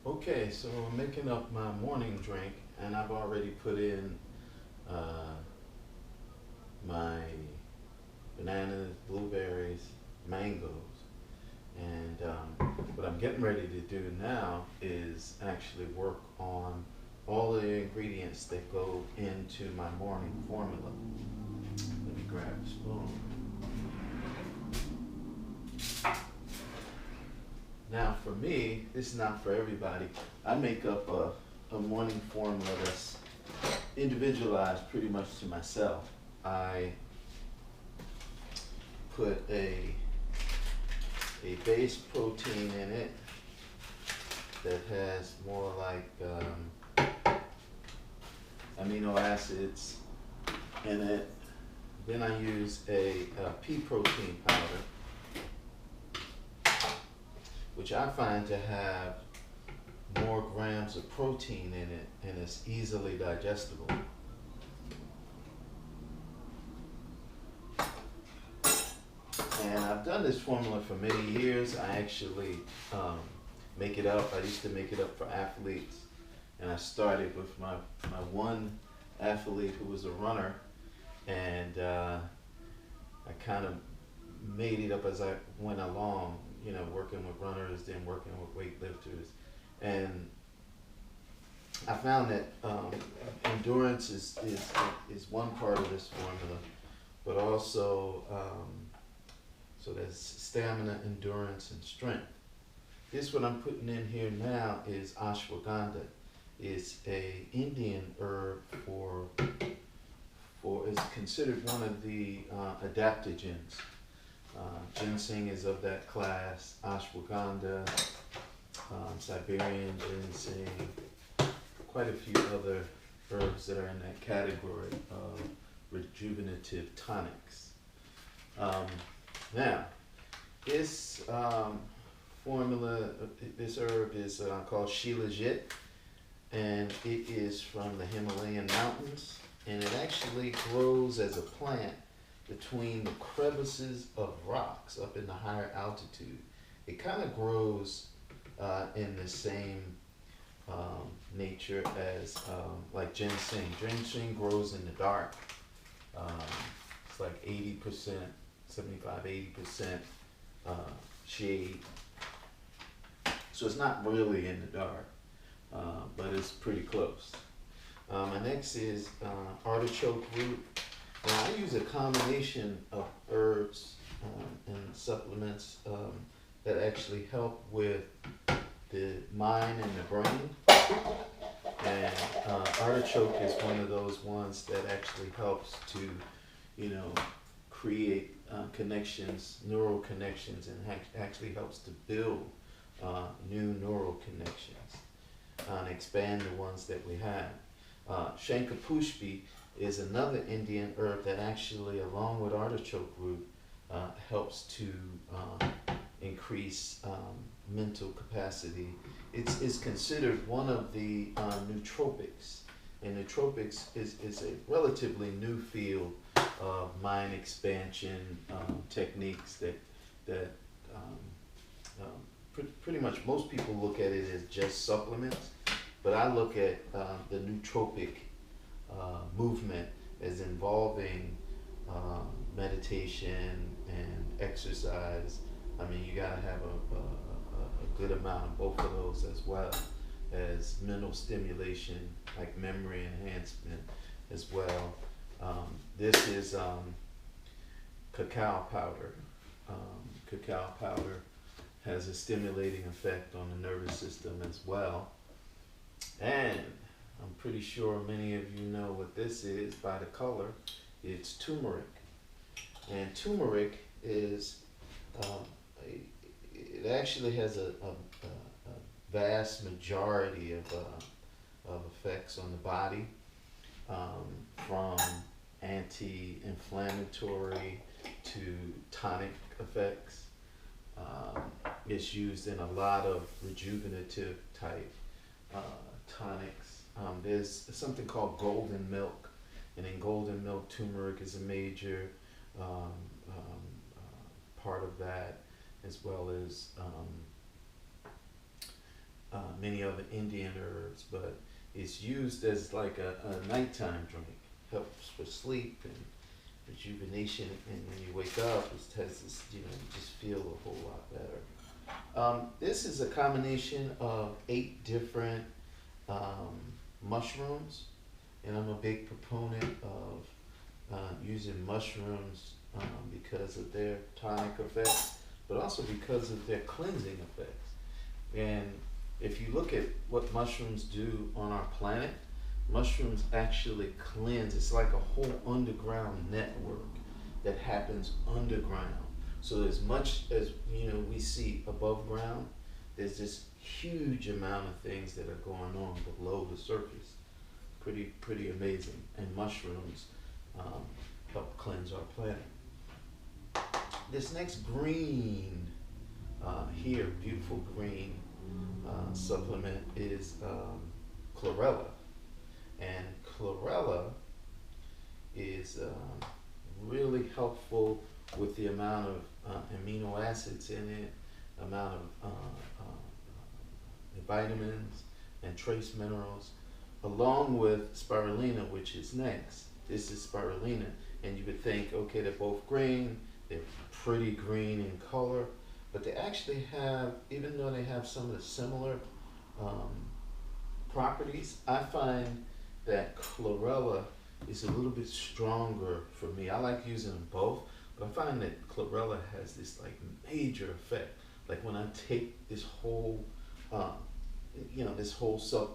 Okay, so I'm making up my morning drink, and I've already put in uh, my bananas, blueberries, mangoes, and what I'm getting ready to do now is actually work on all of the ingredients that go into my morning formula. Let me grab a spoon. Now, for me, it's not for everybody. I make up a morning formula that's individualized pretty much to myself. I put a base protein in it that has more like amino acids in it. Then I use a pea protein powder, which I find to have more grams of protein in it and it's easily digestible. And I've done this formula for many years. I actually make it up. I used to make it up for athletes. And I started with my one athlete who was a runner. And I kind of made it up as I went along, you know, working with runners, then working with weightlifters. And I found that endurance is one part of this formula, but also so there's stamina, endurance, and strength. This what I'm putting in here now is ashwagandha. It's a Indian herb for it's considered one of the adaptogens. Ginseng is of that class. Ashwagandha, Siberian ginseng, quite a few other herbs that are in that category of rejuvenative tonics. Now, this formula, this herb is called Shilajit, and it is from the Himalayan mountains, and it actually grows as a plant between the crevices of rocks up in the higher altitude. It kind of grows in the same nature as like ginseng. Ginseng grows in the dark. It's like 80%, 75-80% shade. So it's not really in the dark, but it's pretty close. My next is artichoke root. Now I use a combination of herbs and supplements that actually help with the mind and the brain. And artichoke is one of those ones that actually helps to, you know, create connections, neural connections, and actually helps to build new neural connections and expand the ones that we have. Shankapushpi is another Indian herb that actually, along with artichoke root, helps to increase mental capacity. It's considered one of the nootropics, and nootropics is a relatively new field of mind expansion techniques that pretty much most people look at it as just supplements, but I look at the nootropic movement as involving meditation and exercise. I mean, you gotta have a good amount of both of those, as well as mental stimulation, like memory enhancement as well. This is cacao powder. Cacao powder has a stimulating effect on the nervous system as well. And I'm pretty sure many of you know what this is by the color. It's turmeric. And turmeric is, it actually has a vast majority of effects on the body, from anti-inflammatory to tonic effects. It's used in a lot of rejuvenative type tonics. There's something called golden milk, and in golden milk, turmeric is a major part of that, as well as many other Indian herbs, but it's used as like a nighttime drink. Helps for sleep and rejuvenation, and when you wake up, it has this, you just feel a whole lot better. This is a combination of 8 different mushrooms, and I'm a big proponent of using mushrooms because of their tonic effects, but also because of their cleansing effects. And if you look at what mushrooms do on our planet, mushrooms actually cleanse. It's like a whole underground network that happens underground. So as much as we see above ground, there's this huge amount of things that are going on below the surface. Pretty amazing. And mushrooms help cleanse our planet. This next green here, beautiful green supplement is chlorella. And chlorella is really helpful with the amount of amino acids in it, amount of vitamins and trace minerals, along with spirulina, which is next. This is spirulina, and you would think, okay, they're both green, they're pretty green in color, but they actually have, even though they have some of the similar properties, I find that chlorella is a little bit stronger for me. I like using them both, but I find that chlorella has this like major effect. Like when I take this whole,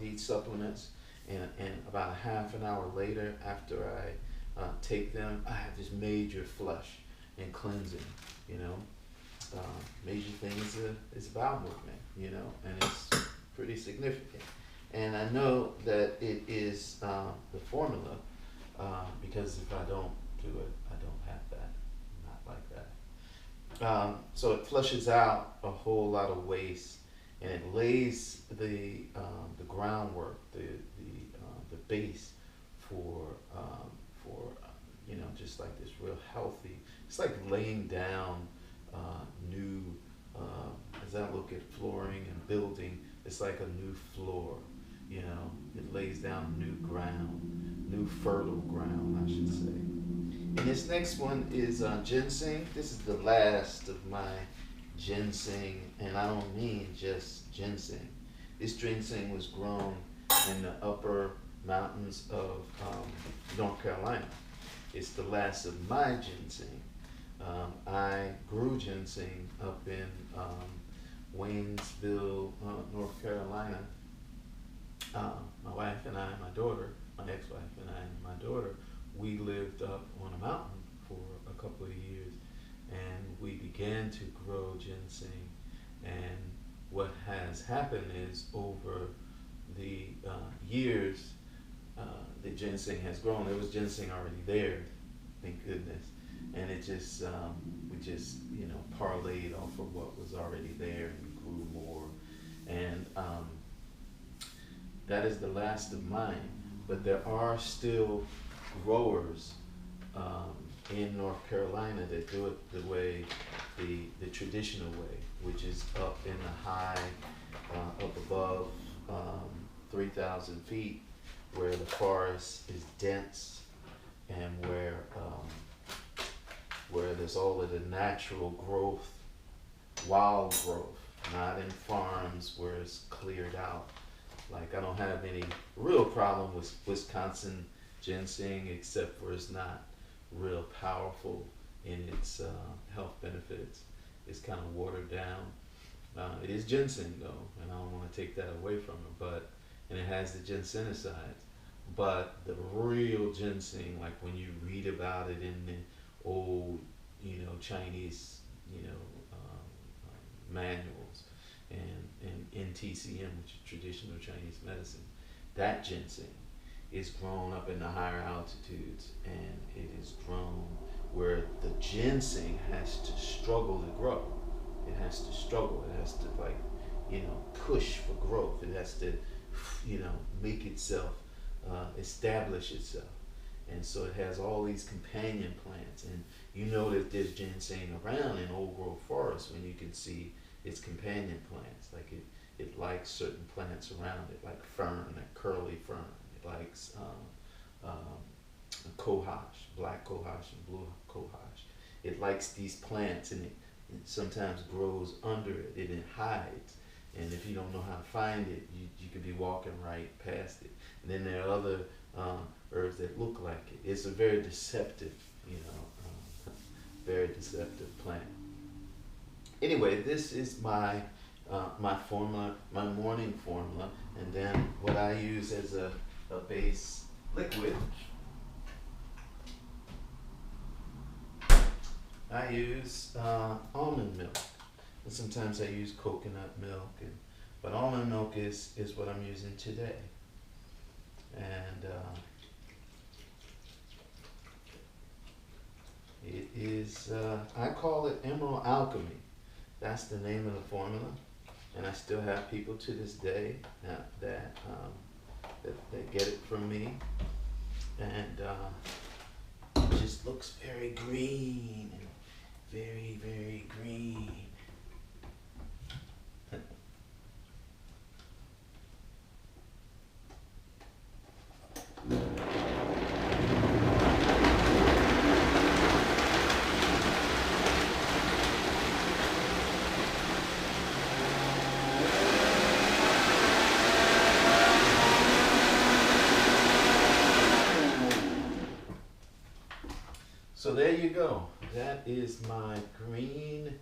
these supplements, and about a half an hour later after I take them, I have this major flush and cleansing. Major thing is bowel movement, and it's pretty significant. And I know that it is the formula, because if I don't do it, I don't have that. Not like that. So it flushes out a whole lot of waste, and it lays the groundwork, the base for just like this real healthy. It's like laying down new. As I look at flooring and building, it's like a new floor. It lays down new ground, new fertile ground, I should say. And this next one is ginseng. This is the last of my ginseng, and I don't mean just ginseng. This ginseng was grown in the upper mountains of North Carolina. It's the last of my ginseng. I grew ginseng up in Waynesville, North Carolina. My wife and I, my daughter, my ex-wife and I, and my daughter, we lived up on a mountain for a couple of years, and we began to grow ginseng. And what has happened is over the years, the ginseng has grown. There was ginseng already there, thank goodness, and it just we just parlayed off of what was already there and grew more. And that is the last of mine, but there are still growers in North Carolina that do it the way, the traditional way, which is up in the high, up above 3,000 feet, where the forest is dense and where there's all of the natural growth, wild growth, not in farms where it's cleared out. Like, I don't have any real problem with Wisconsin ginseng, except for it's not real powerful in its health benefits. It's kind of watered down. It is ginseng though, and I don't want to take that away from it, and it has the ginsenosides. But the real ginseng, like when you read about it in the old, Chinese, manuals, and NTCM, which is traditional Chinese medicine, that ginseng is grown up in the higher altitudes, and it is grown where the ginseng has to struggle to grow. It has to struggle. It has to push for growth. It has to, make itself, establish itself. And so it has all these companion plants, and that there's ginseng around in old growth forests when you can see its companion plants. Like it likes certain plants around it, like fern, like curly fern. It likes cohosh, black cohosh and blue cohosh. It likes these plants, and it sometimes grows under it, and it hides. And if you don't know how to find it, you could be walking right past it. And then there are other herbs that look like it. It's a very deceptive, very deceptive plant. Anyway, this is my formula, my morning formula, and then what I use as a base liquid, I use almond milk, and sometimes I use coconut milk, but almond milk is what I'm using today. And it is, I call it Emerald Alchemy. That's the name of the formula, and I still have people to this day that get it from me, and it just looks very green and very, very green. So there you go. That is my green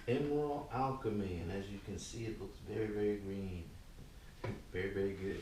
Emerald Alchemy, and as you can see, it looks very, very green. Very, very good.